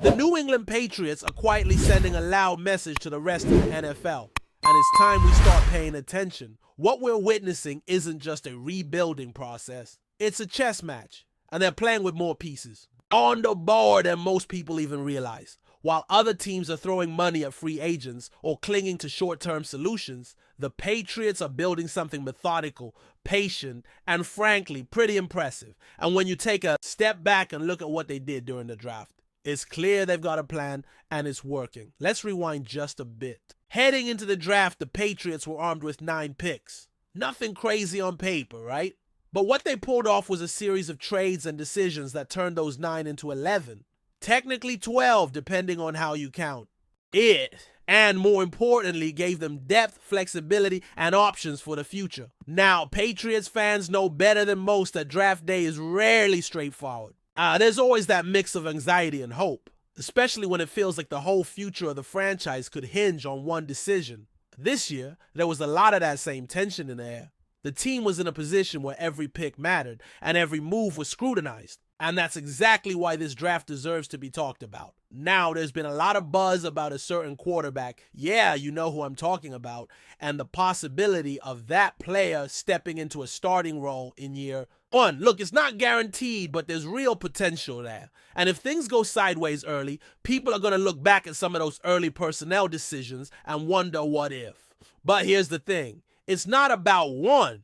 The New England Patriots are quietly sending a loud message to the rest of the NFL. And it's time we start paying attention. What we're witnessing isn't just a rebuilding process. It's a chess match. And they're playing with more pieces on the board than most people even realize. While other teams are throwing money at free agents or clinging to short-term solutions, the Patriots are building something methodical, patient, and frankly, pretty impressive. And when you take a step back and look at what they did during the draft, it's clear they've got a plan and it's working. Let's rewind just a bit. Heading into the draft, the Patriots were armed with 9 picks. Nothing crazy on paper, right? But what they pulled off was a series of trades and decisions that turned those 9 into 11. Technically 12, depending on how you count. And more importantly, gave them depth, flexibility, and options for the future. Now, Patriots fans know better than most that draft day is rarely straightforward. There's always that mix of anxiety and hope, especially when it feels like the whole future of the franchise could hinge on one decision. This year, there was a lot of that same tension in the air. The team was in a position where every pick mattered and every move was scrutinized. And that's exactly why this draft deserves to be talked about. Now, there's been a lot of buzz about a certain quarterback. Yeah, you know who I'm talking about. And the possibility of that player stepping into a starting role in year 1. Look, it's not guaranteed, but there's real potential there. And if things go sideways early, people are going to look back at some of those early personnel decisions and wonder what if. But here's the thing. It's not about one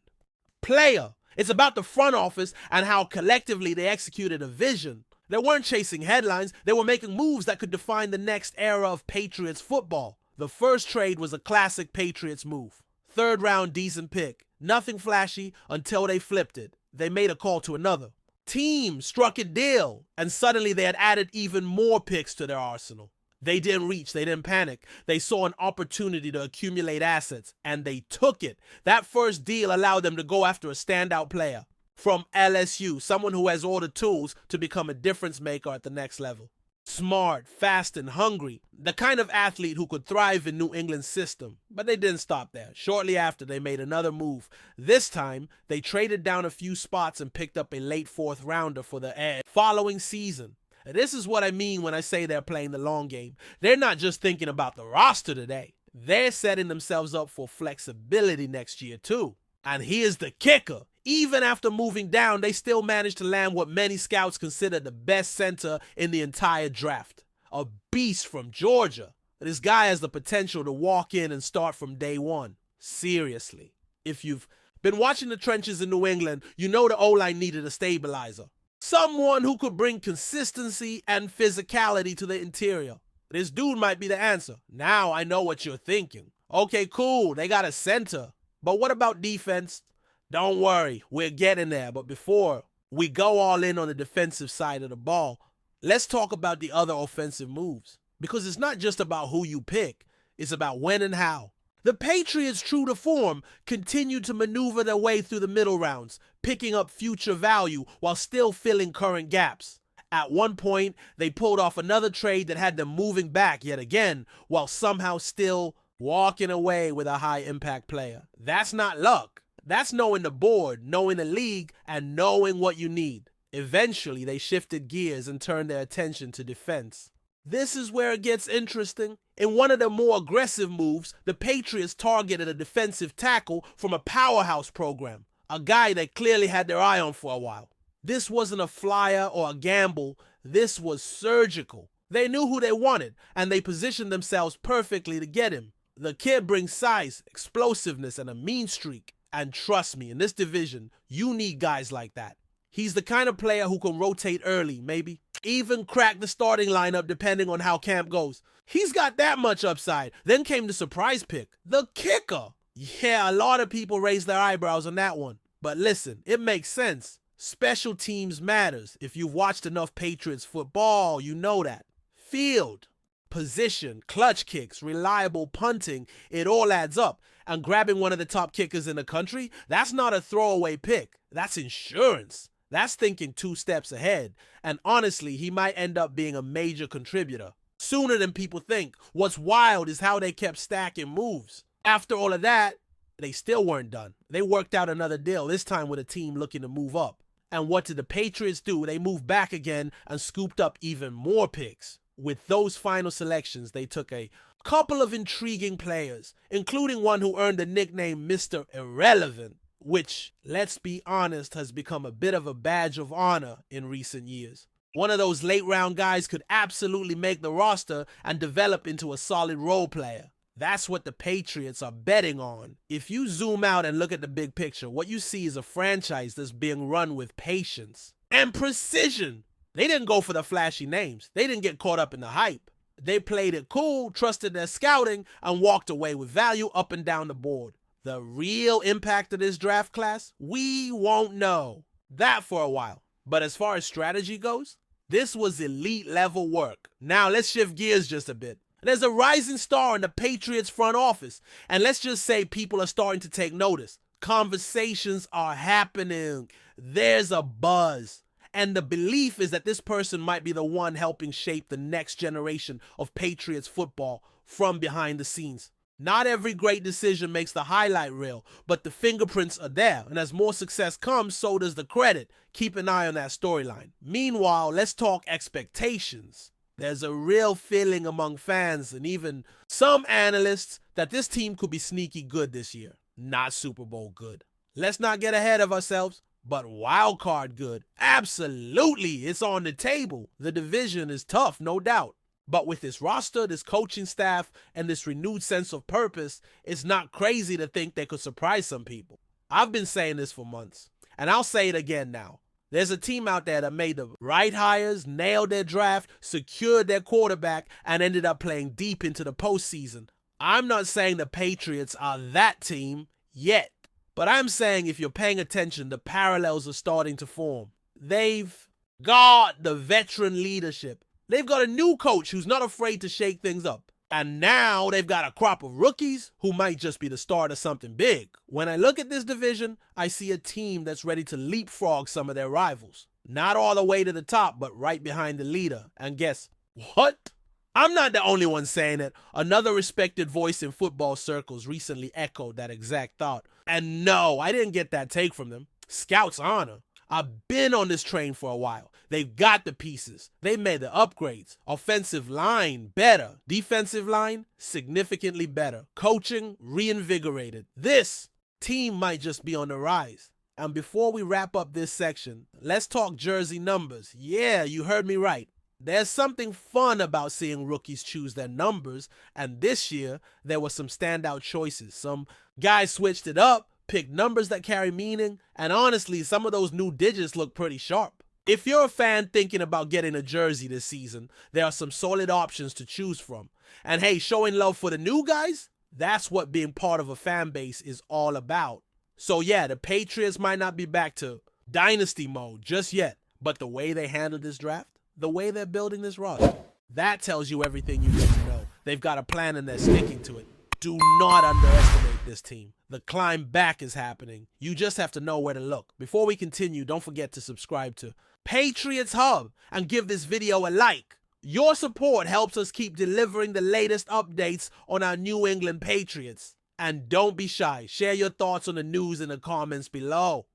player. It's about the front office and how collectively they executed a vision. They weren't chasing headlines. They were making moves that could define the next era of Patriots football. The first trade was a classic Patriots move. 3rd round decent pick. Nothing flashy until they flipped it. They made a call to another team, struck a deal, and suddenly they had added even more picks to their arsenal. They didn't reach. They didn't panic. They saw an opportunity to accumulate assets, and they took it. That first deal allowed them to go after a standout player from LSU, someone who has all the tools to become a difference maker at the next level. Smart, fast, and hungry. The kind of athlete who could thrive in New England's system. But they didn't stop there. Shortly after, they made another move. This time, they traded down a few spots and picked up a late 4th rounder for the following season. This is what I mean when I say they're playing the long game. They're not just thinking about the roster today. They're setting themselves up for flexibility next year too. And here's the kicker. Even after moving down, they still managed to land what many scouts consider the best center in the entire draft. A beast from Georgia. This guy has the potential to walk in and start from day one. Seriously. If you've been watching the trenches in New England, you know the O-line needed a stabilizer. Someone who could bring consistency and physicality to the interior. This dude might be the answer. Now I know what you're thinking. Okay, cool, they got a center. But what about defense? Don't worry, we're getting there. But before we go all in on the defensive side of the ball, let's talk about the other offensive moves. Because it's not just about who you pick, it's about when and how. The Patriots, true to form, continued to maneuver their way through the middle rounds, picking up future value while still filling current gaps. At one point, they pulled off another trade that had them moving back yet again, while somehow still walking away with a high-impact player. That's not luck. That's knowing the board, knowing the league, and knowing what you need. Eventually, they shifted gears and turned their attention to defense. This is where it gets interesting. In one of the more aggressive moves, the Patriots targeted a defensive tackle from a powerhouse program, a guy they clearly had their eye on for a while. This wasn't a flyer or a gamble. This was surgical. They knew who they wanted, and they positioned themselves perfectly to get him. The kid brings size, explosiveness, and a mean streak. And trust me, in this division, you need guys like that. He's the kind of player who can rotate early, maybe even crack the starting lineup depending on how camp goes. He's got that much upside. Then came the surprise pick, the kicker. Yeah, a lot of people raised their eyebrows on that one. But listen, it makes sense. Special teams matters. If you've watched enough Patriots football, you know that. Field, position, clutch kicks, reliable punting, it all adds up. And grabbing one of the top kickers in the country, that's not a throwaway pick. That's insurance. That's thinking 2 steps ahead. And honestly, he might end up being a major contributor sooner than people think. What's wild is how they kept stacking moves. After all of that, they still weren't done. They worked out another deal, this time with a team looking to move up. And what did the Patriots do? They moved back again and scooped up even more picks. With those final selections, they took a couple of intriguing players, including one who earned the nickname Mr. Irrelevant, which, let's be honest, has become a bit of a badge of honor in recent years. One of those late round guys could absolutely make the roster and develop into a solid role player. That's what the Patriots are betting on. If you zoom out and look at the big picture, what you see is a franchise that's being run with patience and precision. They didn't go for the flashy names. They didn't get caught up in the hype. They played it cool, trusted their scouting, and walked away with value up and down the board. The real impact of this draft class, we won't know that for a while. But as far as strategy goes, this was elite level work. Now let's shift gears just a bit. There's a rising star in the Patriots front office, and let's just say people are starting to take notice. Conversations are happening. There's a buzz. And the belief is that this person might be the one helping shape the next generation of Patriots football from behind the scenes. Not every great decision makes the highlight reel, but the fingerprints are there. And as more success comes, so does the credit. Keep an eye on that storyline. Meanwhile, let's talk expectations. There's a real feeling among fans and even some analysts that this team could be sneaky good this year. Not Super Bowl good. Let's not get ahead of ourselves, but wild card good. Absolutely, it's on the table. The division is tough, no doubt. But with this roster, this coaching staff, and this renewed sense of purpose, it's not crazy to think they could surprise some people. I've been saying this for months, and I'll say it again now. There's a team out there that made the right hires, nailed their draft, secured their quarterback, and ended up playing deep into the postseason. I'm not saying the Patriots are that team yet, but I'm saying if you're paying attention, the parallels are starting to form. They've got the veteran leadership. They've got a new coach who's not afraid to shake things up. And now they've got a crop of rookies who might just be the start of something big. When I look at this division, I see a team that's ready to leapfrog some of their rivals. Not all the way to the top, but right behind the leader. And guess what? I'm not the only one saying it. Another respected voice in football circles recently echoed that exact thought. And no, I didn't get that take from them. Scout's honor. I've been on this train for a while. They've got the pieces. They made the upgrades. Offensive line, better. Defensive line, significantly better. Coaching, reinvigorated. This team might just be on the rise. And before we wrap up this section, let's talk jersey numbers. Yeah, you heard me right. There's something fun about seeing rookies choose their numbers, and this year, there were some standout choices. Some guys switched it up, picked numbers that carry meaning, and honestly, some of those new digits look pretty sharp. If you're a fan thinking about getting a jersey this season, there are some solid options to choose from. And hey, showing love for the new guys, that's what being part of a fan base is all about. So yeah, the Patriots might not be back to dynasty mode just yet, but the way they handled this draft, the way they're building this roster, that tells you everything you need to know. They've got a plan and they're sticking to it. Do not underestimate this team. The climb back is happening. You just have to know where to look. Before we continue, don't forget to subscribe to Patriots Hub and give this video a like. Your support helps us keep delivering the latest updates on our New England Patriots. And don't be shy. Share your thoughts on the news in the comments below.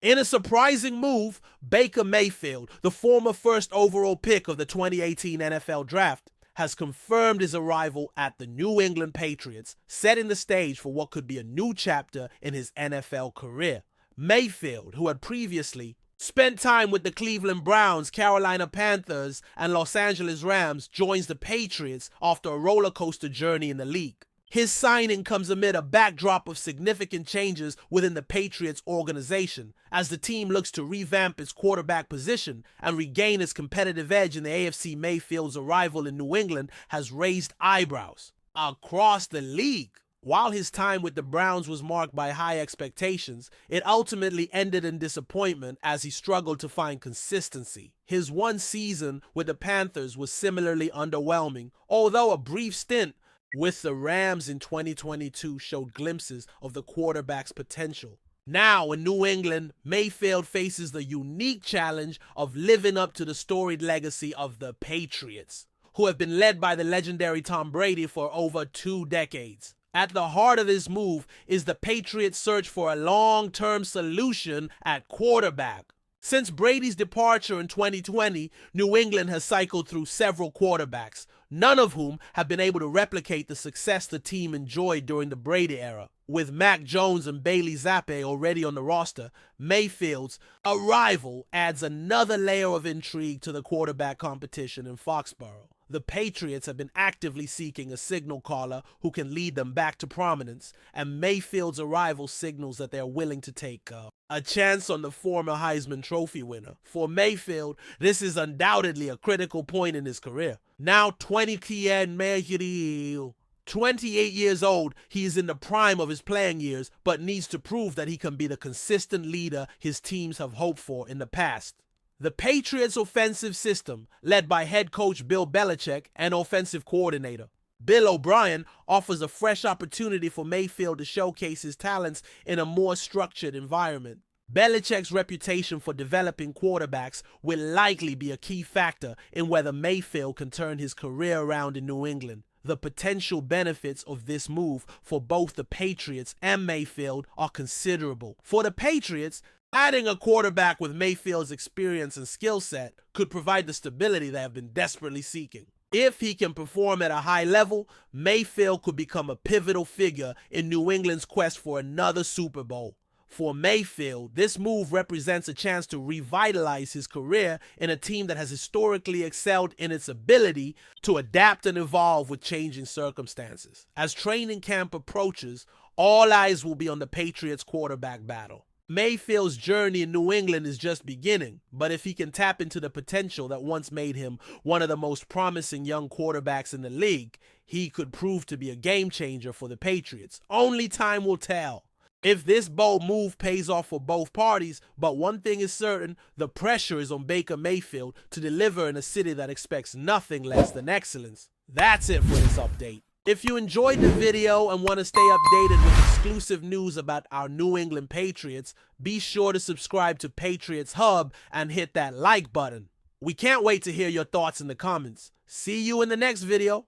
In a surprising move, Baker Mayfield, the former first overall pick of the 2018 NFL Draft, has confirmed his arrival at the New England Patriots, setting the stage for what could be a new chapter in his NFL career. Mayfield, who had previously spent time with the Cleveland Browns, Carolina Panthers, and Los Angeles Rams, joins the Patriots after a roller coaster journey in the league. His signing comes amid a backdrop of significant changes within the Patriots organization, as the team looks to revamp its quarterback position and regain its competitive edge in the AFC. Mayfield's arrival in New England has raised eyebrows across the league. While his time with the Browns was marked by high expectations, it ultimately ended in disappointment as he struggled to find consistency. His one season with the Panthers was similarly underwhelming, although a brief stint with the Rams in 2022 showed glimpses of the quarterback's potential. Now in New England, Mayfield faces the unique challenge of living up to the storied legacy of the Patriots, who have been led by the legendary Tom Brady for over 2 decades. At the heart of this move is the Patriots' search for a long-term solution at quarterback. Since Brady's departure in 2020, New England has cycled through several quarterbacks, none of whom have been able to replicate the success the team enjoyed during the Brady era. With Mac Jones and Bailey Zappi already on the roster, Mayfield's arrival adds another layer of intrigue to the quarterback competition in Foxborough. The Patriots have been actively seeking a signal caller who can lead them back to prominence, and Mayfield's arrival signals that they are willing to take a chance on the former Heisman Trophy winner. For Mayfield, this is undoubtedly a critical point in his career. Now 28 years old, he is in the prime of his playing years, but needs to prove that he can be the consistent leader his teams have hoped for in the past. The Patriots' offensive system, led by head coach Bill Belichick and offensive coordinator Bill O'Brien, offers a fresh opportunity for Mayfield to showcase his talents in a more structured environment. Belichick's reputation for developing quarterbacks will likely be a key factor in whether Mayfield can turn his career around in New England. The potential benefits of this move for both the Patriots and Mayfield are considerable. For the Patriots, adding a quarterback with Mayfield's experience and skill set could provide the stability they have been desperately seeking. If he can perform at a high level, Mayfield could become a pivotal figure in New England's quest for another Super Bowl. For Mayfield, this move represents a chance to revitalize his career in a team that has historically excelled in its ability to adapt and evolve with changing circumstances. As training camp approaches, all eyes will be on the Patriots' quarterback battle. Mayfield's journey in New England is just beginning, but if he can tap into the potential that once made him one of the most promising young quarterbacks in the league, he could prove to be a game changer for the Patriots. Only time will tell if this bold move pays off for both parties, but one thing is certain, the pressure is on Baker Mayfield to deliver in a city that expects nothing less than excellence. That's it for this update. If you enjoyed the video and want to stay updated with exclusive news about our New England Patriots, be sure to subscribe to Patriots Hub and hit that like button. We can't wait to hear your thoughts in the comments. See you in the next video.